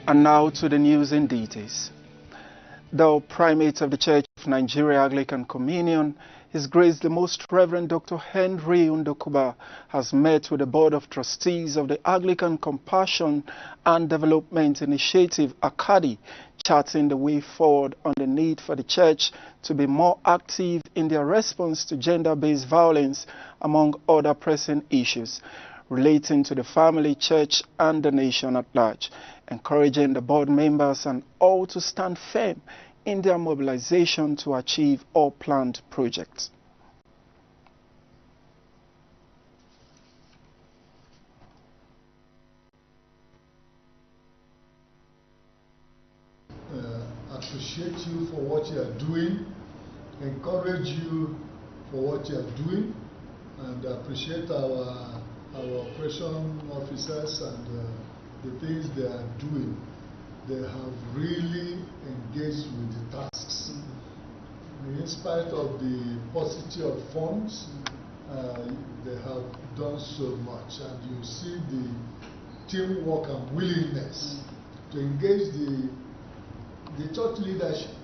And now to the news in details. The Primate of the Church of Nigeria Anglican Communion, His Grace the Most Reverend Dr. Henry Undokuba, has met with the Board of Trustees of the Anglican Compassion and Development Initiative, Acnn, charting the way forward on the need for the Church to be more active in their response to gender-based violence, among other pressing issues relating to the family, church, and the nation at large, encouraging the board members and all to stand firm in their mobilization to achieve all planned projects. Appreciate you for what you are doing, encourage you for what you are doing, and appreciate our operation officers and the things they are doing. They have really engaged with the tasks. In spite of the paucity of funds, they have done so much, and you see the teamwork and willingness to engage the church leadership.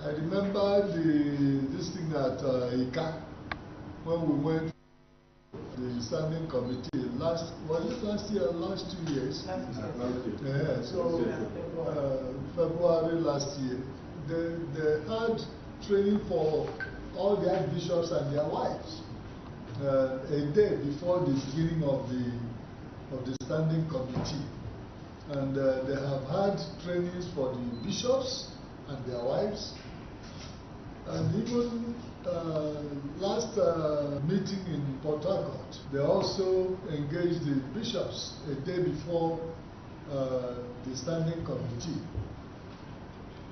I remember this thing at Ika, when we went to the standing committee was it last year or last 2 years? Last year. Yeah, so February last year, they had training for all the archbishops and their wives a day before the beginning of the standing committee. And they have had trainings for the bishops and their wives. And even last meeting in Port Harcourt, they also engaged the bishops a day before the standing committee,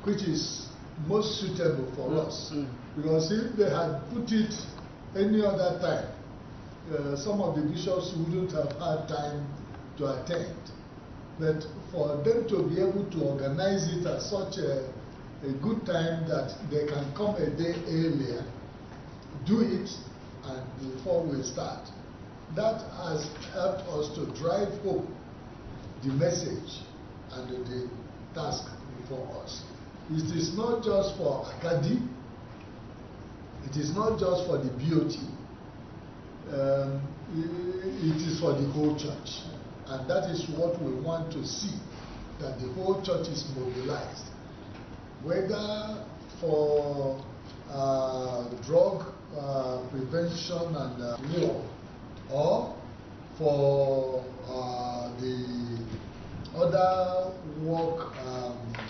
which is most suitable for us. Because if they had put it any other time, some of the bishops wouldn't have had time to attend. But for them to be able to organize it at such a good time that they can come a day earlier, do it, and before we start, that has helped us to drive home the message and the task before us. It is not just for Academy, it is not just for the BOT, it is for the whole church. And that is what we want to see, that the whole church is mobilized, whether for drug prevention and war, or for the other work,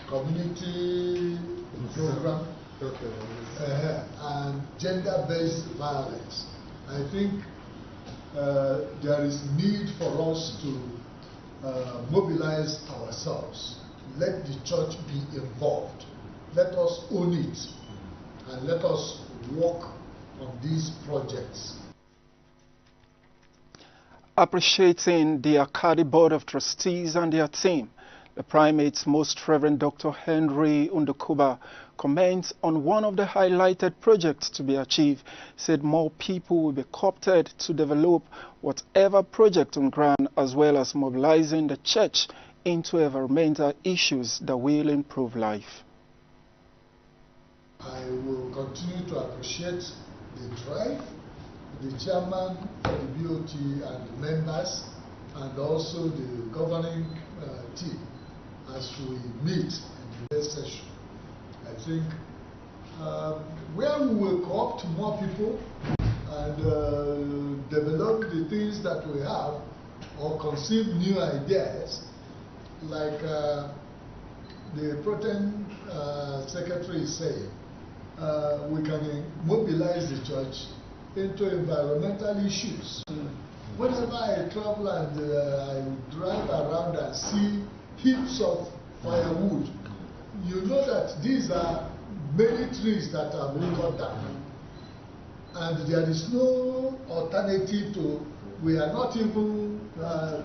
community program, and gender-based violence. I think there is need for us to mobilize ourselves. Let the church be involved. Let us own it, and let us work on these projects. Appreciating the Academy Board of Trustees and their team, the Primate's Most Reverend Dr. Henry Undokuba comments on one of the highlighted projects to be achieved, said more people will be co-opted to develop whatever project on ground, as well as mobilizing the church into environmental issues that will improve life. I will continue to appreciate the drive, the chairman for the BOT and the members, and also the governing team as we meet in the next session. I think where we will co-opt more people and develop the things that we have, or conceive new ideas, like the Protem Secretary is saying, we can mobilize the church into environmental issues. Whenever I travel and I drive around and see heaps of firewood, you know that these are many trees that have been cut down. And there is no alternative to, we are not even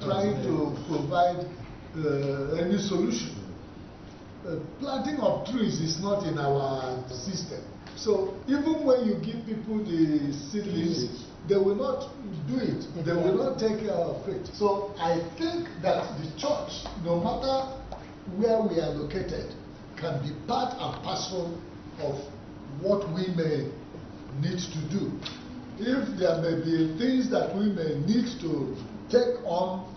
trying to provide any solution. Planting of trees is not in our system. So even when you give people the seedlings, they will not do it. They will not take care of it. So I think that the church, no matter where we are located can be part and parcel of what we may need to do. If there may be things that we may need to take on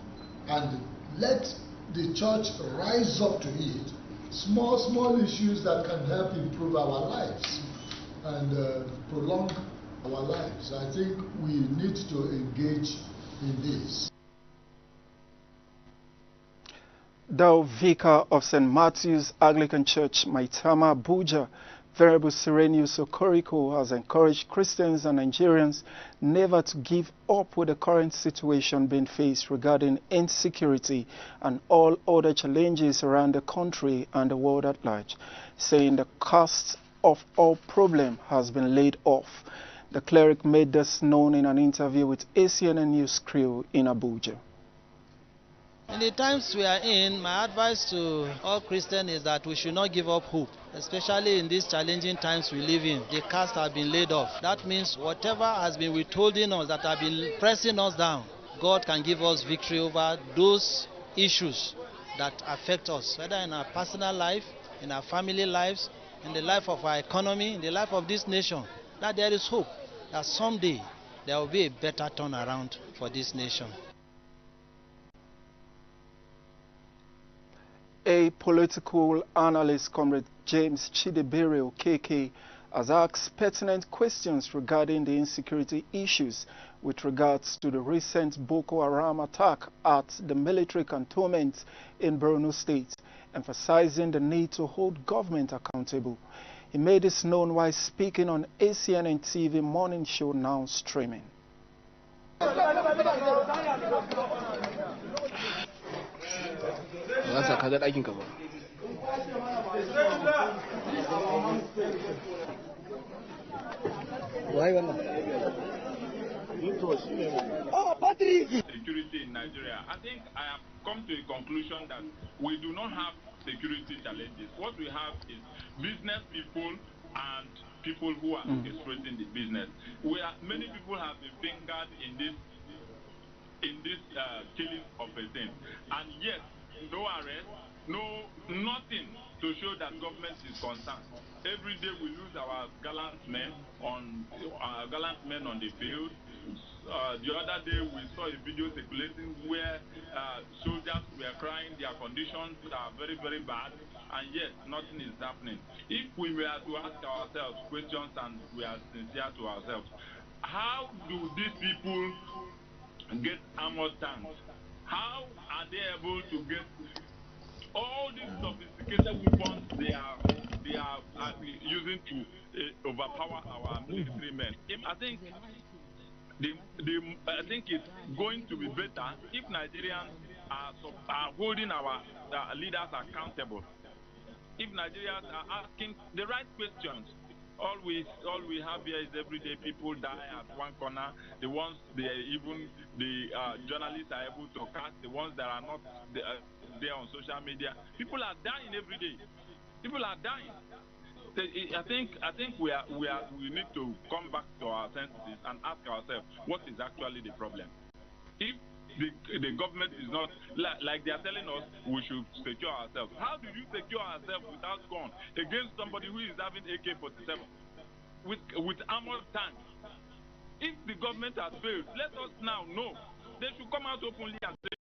and let the church rise up to it, small issues that can help improve our lives and prolong our lives. I think we need to engage in this. The Vicar of St. Matthew's Anglican Church, Maitama, Abuja, Venerable Sirenius Okoriko, has encouraged Christians and Nigerians never to give up with the current situation being faced regarding insecurity and all other challenges around the country and the world at large, saying the cost of all problem has been laid off. The cleric made this known in an interview with Acnn News crew in Abuja. In the times we are in, my advice to all Christians is that we should not give up hope, especially in these challenging times we live in. The cast have been laid off. That means whatever has been withholding us, that have been pressing us down, God can give us victory over those issues that affect us, whether in our personal life, in our family lives, in the life of our economy, in the life of this nation. That there is hope that someday there will be a better turnaround for this nation. A political analyst, Comrade James Chidebere Okeke, has asked pertinent questions regarding the insecurity issues with regards to the recent Boko Haram attack at the military cantonment in Borno State, emphasizing the need to hold government accountable. He made this known while speaking on Acnn TV morning show now streaming. Security in Nigeria. I think I have come to a conclusion that we do not have security challenges. What we have is business people and people who are orchestrating the business. Many people have been fingered in this killing of a thing, and yet no arrest, nothing to show that government is concerned. Every day we lose our gallant men on the field. The other day we saw a video circulating where soldiers were crying their conditions are very, very bad, and yet nothing is happening. If we were to ask ourselves questions and we are sincere to ourselves, how do these people get armored tanks? How are they able to get all these sophisticated weapons they are using to overpower our military men? I think it's going to be better if Nigerians are holding our leaders accountable. If Nigerians are asking the right questions. All we have here is everyday people die at one corner. The ones the journalists are able to catch, the ones that are not there on social media. People are dying every day. People are dying. I think we need to come back to our senses and ask ourselves what is actually the problem. If the government is not like they are telling us we should secure ourselves. How do you secure ourselves without gun against somebody who is having AK-47 with armored tanks? If the government has failed, let us now know. They should come out openly and say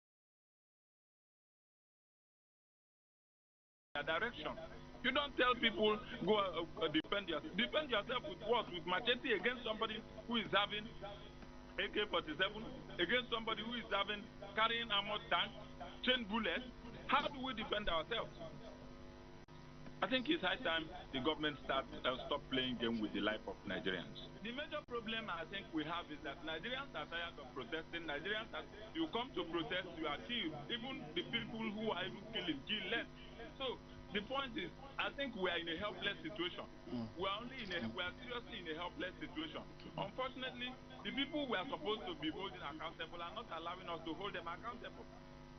their direction. You don't tell people go defend yourself. Defend yourself with what? With machete against somebody who is having AK-47, against somebody who is carrying armored tanks, chain bullets. How do we defend ourselves? I think it's high time the government stop playing game with the life of Nigerians. The major problem I think we have is that Nigerians are tired of protesting. You come to protest, you are killed. Even the people who are even killing, kill less. So the point is, I think we are in a helpless situation. We are seriously in a helpless situation. Unfortunately, the people we are supposed to be holding accountable are not allowing us to hold them accountable.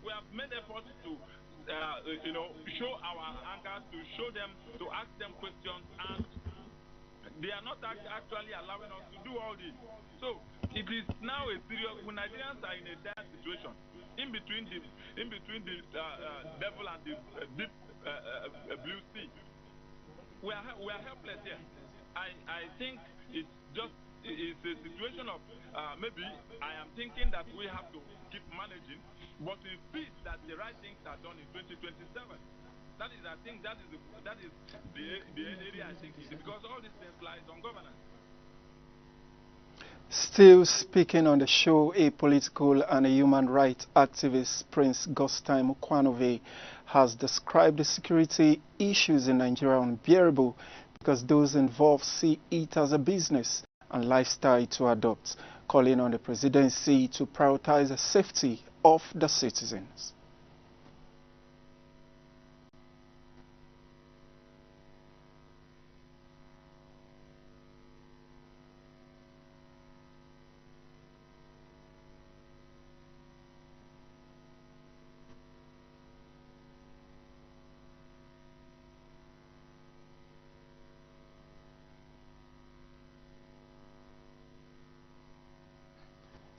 We have made efforts to, show our anger, to show them, to ask them questions, and they are not actually allowing us to do all this. So it is now a serious. When Nigerians are in a dire situation, in between the devil and the deep blue sea. We are helpless here. I think it's a situation of maybe I am thinking that we have to keep managing, but we feel that the right things are done in 2027. That is, I think, that is the area I think, because all these things lies on governance. Still speaking on the show, a political and a human rights activist, Prince Gostime Ukwanove, has described the security issues in Nigeria unbearable because those involved see it as a business and lifestyle to adopt, calling on the presidency to prioritize the safety of the citizens.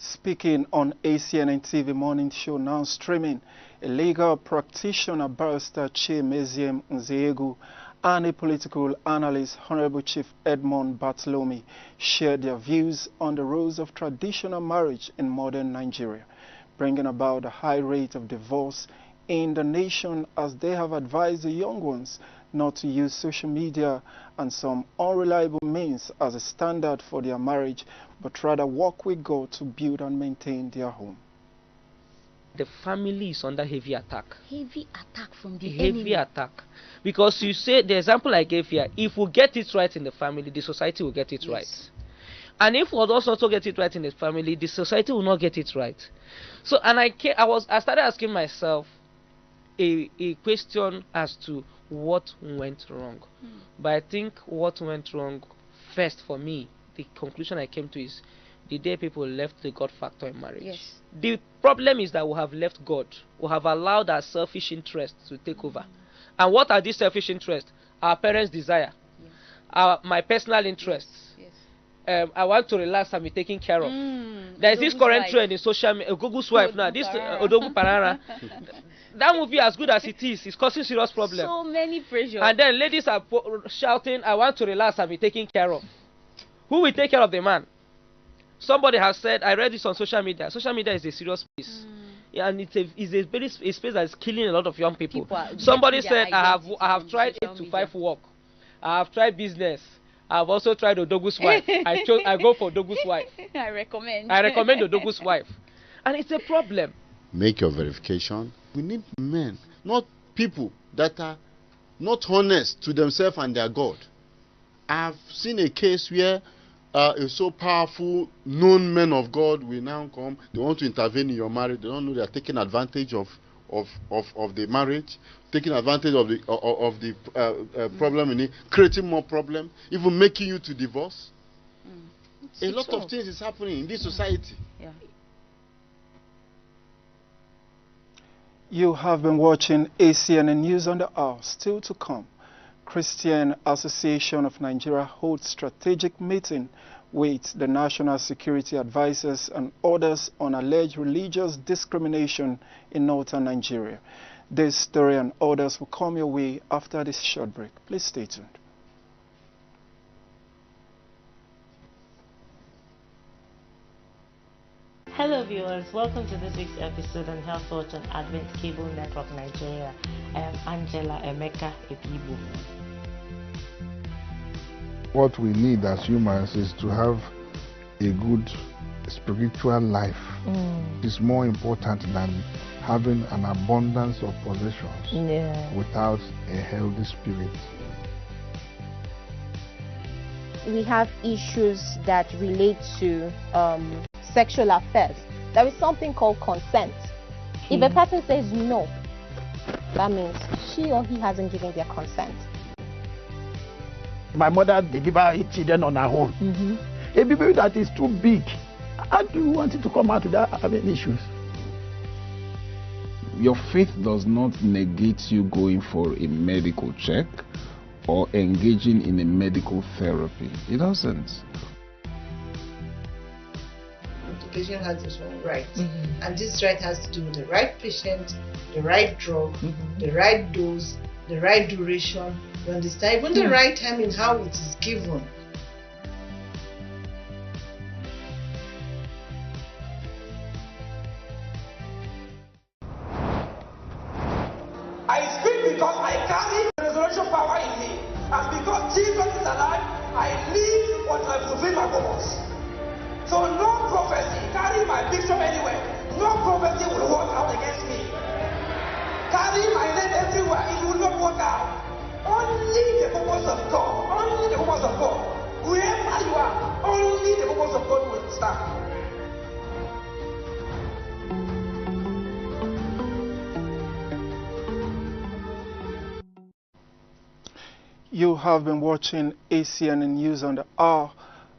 Speaking on Acnn TV morning show now streaming, a legal practitioner, Barrister Chiemeziem Nzegu, and a political analyst, Honorable Chief Edmond Bartholomew, shared their views on the roles of traditional marriage in modern Nigeria, bringing about a high rate of divorce in the nation, as they have advised the young ones not to use social media and some unreliable means as a standard for their marriage, but rather work with God to build and maintain their home. The family is under heavy attack. Heavy attack from the heavy enemy. attack. Because you say, the example I gave here, if we get it right in the family, the society will get it right. And if we also get it right in the family, the society will not get it right. So, and I started asking myself a question as to what went wrong. But I think what went wrong first for me, the conclusion I came to is the day people left the God factor in marriage. Yes. The problem is that we have left God. We have allowed our selfish interests to take over. And what are these selfish interests? Our parents' desire, my personal interests. I want to relax and be taken care of. There is this current trend in social media, Google's wife now, this Odogu Parara. That movie, as good as it is causing serious problems. So many pressure. And then ladies are shouting, I want to relax and be taken care of. Who will take care of the man? Somebody has said, I read this on social media. Social media is a serious space. And it's a space that is killing a lot of young people. Somebody said, I have tried 8 to 5 work. I have tried business. I've also tried Odogu's wife. I go for Odogu's wife. I recommend Odogu's wife. And it's a problem. Make your verification. We need men, not people that are not honest to themselves and their God. I've seen a case where a so powerful known men of God will now come. They want to intervene in your marriage. They don't know they are taking advantage of the marriage, taking advantage of the problem in it, creating more problem, even making you to divorce. A lot of things is happening in this society. Yeah. You have been watching Acnn News on the Hour. Still to come, Christian Association of Nigeria holds strategic meeting with the National Security Advisors and others on alleged religious discrimination in northern Nigeria. This story and others will come your way after this short break. Please stay tuned. Hello viewers, welcome to this week's episode on Health Watch on Advent Cable Network Nigeria. I am Angela Emeka Ebibu. What we need as humans is to have a good spiritual life. It's more important than having an abundance of possessions without a healthy spirit. We have issues that relate to sexual affairs. There is something called consent. If a person says no, that means she or he hasn't given their consent. My mother delivered children on her own. A baby that is too big, how do you want it to come out without having issues? Your faith does not negate you going for a medical check or engaging in a medical therapy. It doesn't. the patient has his own right. And this right has to do with the right patient, the right drug, the right dose, the right duration, you understand? Even the right time in how it is given. I speak because I carry the resurrection power in me. And because Jesus is alive, I live until I fulfill my purpose. So no prophecy, carry my picture anywhere, no prophecy will work out against me. Carry my name everywhere, it will not work out. Only the purpose of God, only the purpose of God. Wherever you are, only the purpose of God will stand. You have been watching ACNN News on the Hour.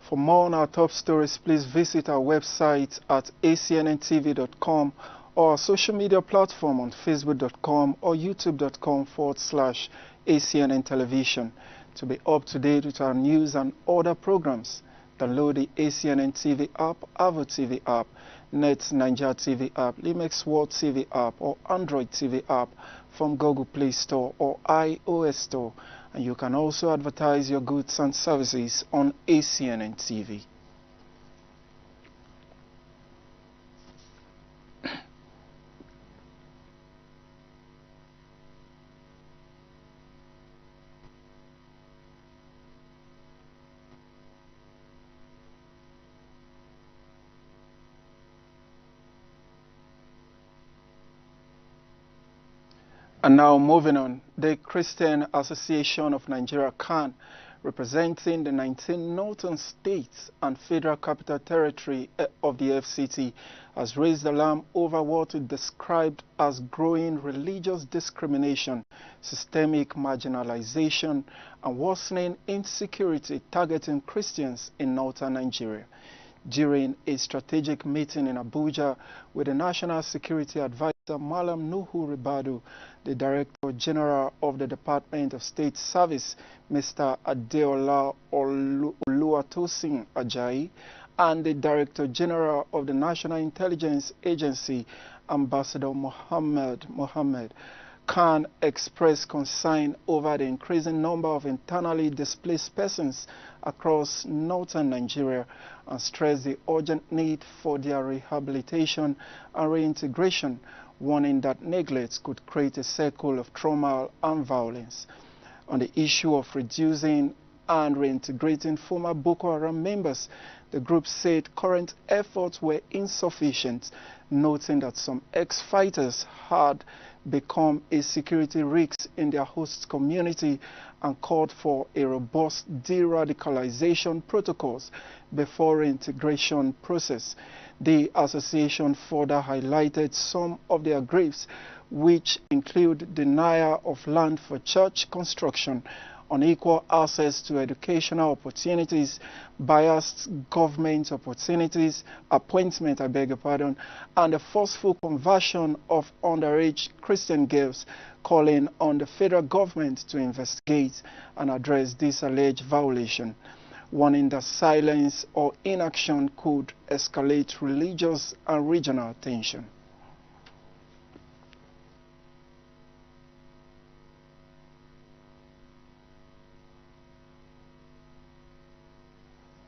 For more on our top stories, please visit our website at acnntv.com or our social media platform on facebook.com or youtube.com/ACNN Television. To be up to date with our news and other programs, download the ACNN TV app, Avo TV app, Net Nigeria TV app, Limex World TV app, or Android TV app from Google Play Store or iOS Store. And you can also advertise your goods and services on ACNN TV. And now moving on, the Christian Association of Nigeria, Acnn, representing the 19 northern states and Federal Capital Territory of the FCT, has raised alarm over what it described as growing religious discrimination, systemic marginalization, and worsening insecurity targeting Christians in northern Nigeria. During a strategic meeting in Abuja with the National Security Advisor Malam Nuhu Ribadu, the Director General of the Department of State Service, Mr. Adeola Oluwatosin Ajayi, and the Director General of the National Intelligence Agency, Ambassador Mohammed, Acnn expressed concern over the increasing number of internally displaced persons across northern Nigeria and stressed the urgent need for their rehabilitation and reintegration, warning that neglect could create a cycle of trauma and violence. On the issue of reducing and reintegrating former Boko Haram members, the group said current efforts were insufficient, noting that some ex-fighters had become a security risk in their host community and called for a robust de-radicalization protocols before reintegration process. The association further highlighted some of their grieves, which include denial of land for church construction, unequal access to educational opportunities, biased government opportunities, appointment, and the forceful conversion of underage Christian girls, calling on the federal government to investigate and address this alleged violation, warning that silence or inaction could escalate religious and regional tension.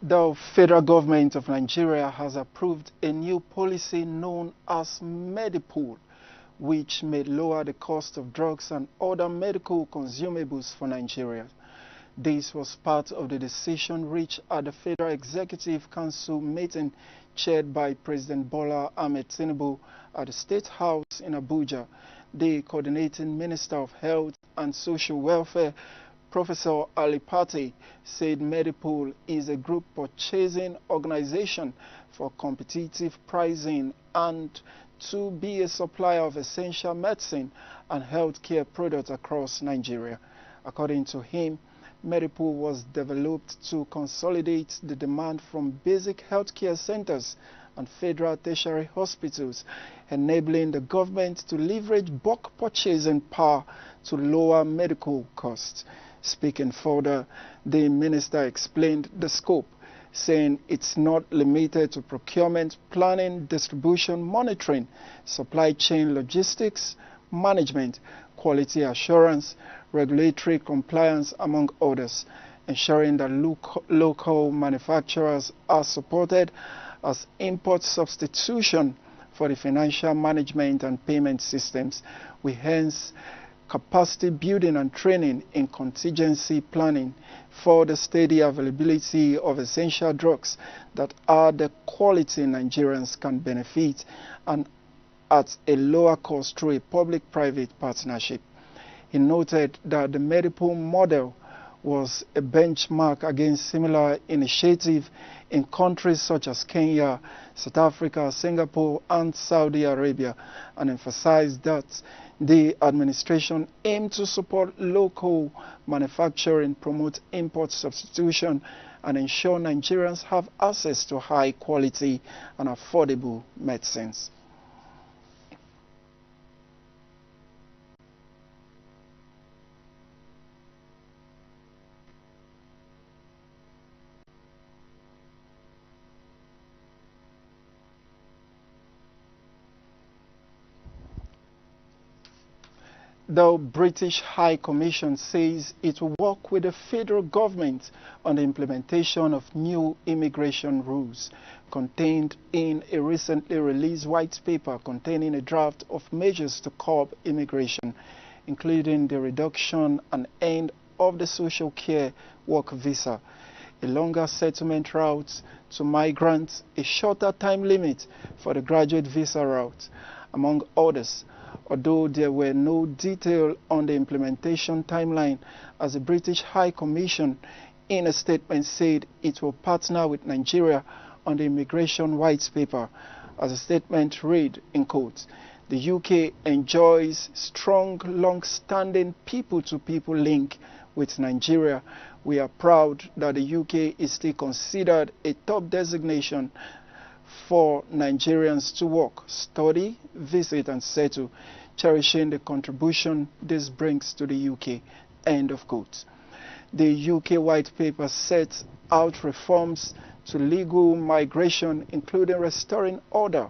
The federal government of Nigeria has approved a new policy known as Medipool, which may lower the cost of drugs and other medical consumables for Nigeria. This was part of the decision reached at the Federal Executive Council meeting chaired by President Bola Ahmed Tinubu at the State House in Abuja. The coordinating Minister of Health and Social Welfare, Professor Ali Pate, said Medipool is a group purchasing organization for competitive pricing and to be a supplier of essential medicine and healthcare products across Nigeria. According to him, Medipool was developed to consolidate the demand from basic healthcare centers and federal tertiary hospitals, enabling the government to leverage bulk purchasing power to lower medical costs. Speaking further, the minister explained the scope. saying it's not limited to procurement, planning, distribution, monitoring, supply chain logistics, management, quality assurance, regulatory compliance, among others, ensuring that local manufacturers are supported as import substitution for the financial management and payment systems. We hence capacity building and training in contingency planning for the steady availability of essential drugs that are the quality Nigerians can benefit and at a lower cost through a public-private partnership. He noted that the medical model was a benchmark against similar initiatives in countries such as Kenya, South Africa, Singapore, and Saudi Arabia, and emphasized that the administration aimed to support local manufacturing, promote import substitution, and ensure Nigerians have access to high quality and affordable medicines. The British High Commission says it will work with the federal government on the implementation of new immigration rules contained in a recently released white paper containing a draft of measures to curb immigration, including the reduction and end of the social care work visa, a longer settlement route to migrants, a shorter time limit for the graduate visa route, among others. Although there were no detail on the implementation timeline, as the British High Commission in a statement said it will partner with Nigeria on the immigration white paper. As the statement read, in quotes, "The UK enjoys strong, long-standing people-to-people link with Nigeria. We are proud that the UK is still considered a top destination for Nigerians to work, study, visit and settle, cherishing the contribution this brings to the UK." End of quote. The UK White Paper sets out reforms to legal migration, including restoring order,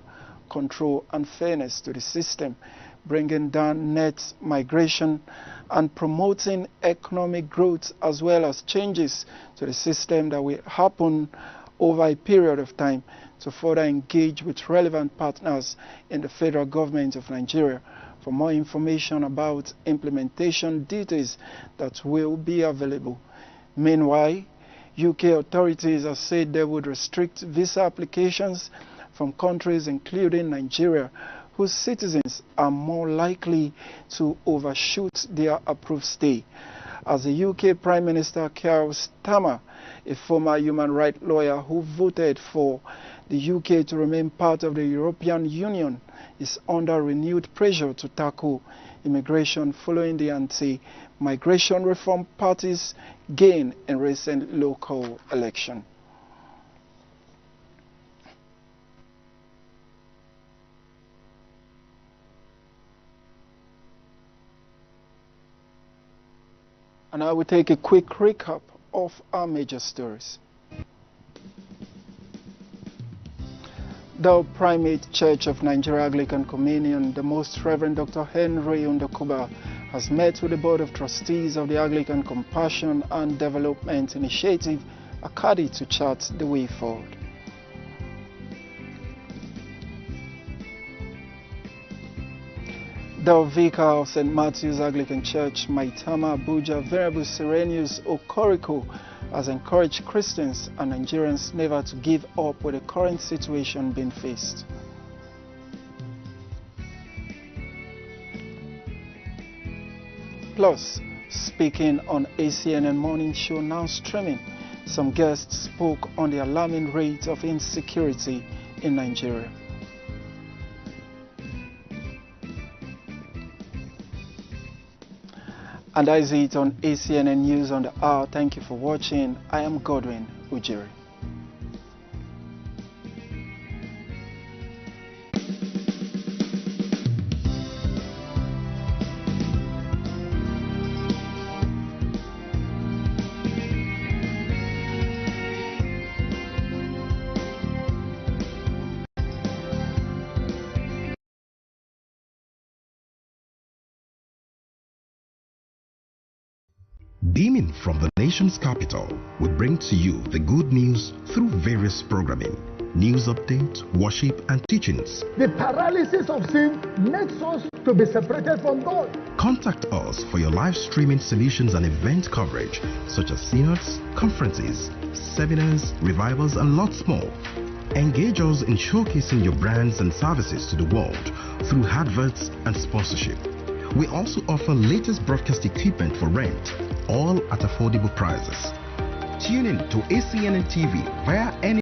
control and fairness to the system, bringing down net migration and promoting economic growth, as well as changes to the system that will happen over a period of time to further engage with relevant partners in the federal government of Nigeria for more information about implementation details that will be available. Meanwhile, UK authorities have said they would restrict visa applications from countries including Nigeria, whose citizens are more likely to overshoot their approved stay. As the UK Prime Minister Keir Starmer, a former human rights lawyer who voted for the UK to remain part of the European Union, is under renewed pressure to tackle immigration following the anti-migration reform party's gain in recent local election. And I will take a quick recap of our major stories. The Primate Church of Nigeria Anglican Communion, the Most Reverend Dr. Henry Undokuba, has met with the Board of Trustees of the Anglican Compassion and Development Initiative, Acaddy, to chart the way forward. The Vicar of St. Matthew's Anglican Church, Maitama Abuja, Venerable Serenius Okoriko, has encouraged Christians and Nigerians never to give up with the current situation being faced. Plus, speaking on Acnn Morning Show now streaming, some guests spoke on the alarming rate of insecurity in Nigeria. And that is it on Acnn News on the Hour. Thank you for watching. I am Godwin Ujiri. Beaming from the nation's capital, we bring to you the good news through various programming, news updates, worship and teachings. The paralysis of sin makes us to be separated from God. Contact us for your live streaming solutions and event coverage such as synods, conferences, seminars, revivals and lots more. Engage us in showcasing your brands and services to the world through adverts and sponsorship. We also offer latest broadcast equipment for rent, all at affordable prices. Tune in to ACNN TV via any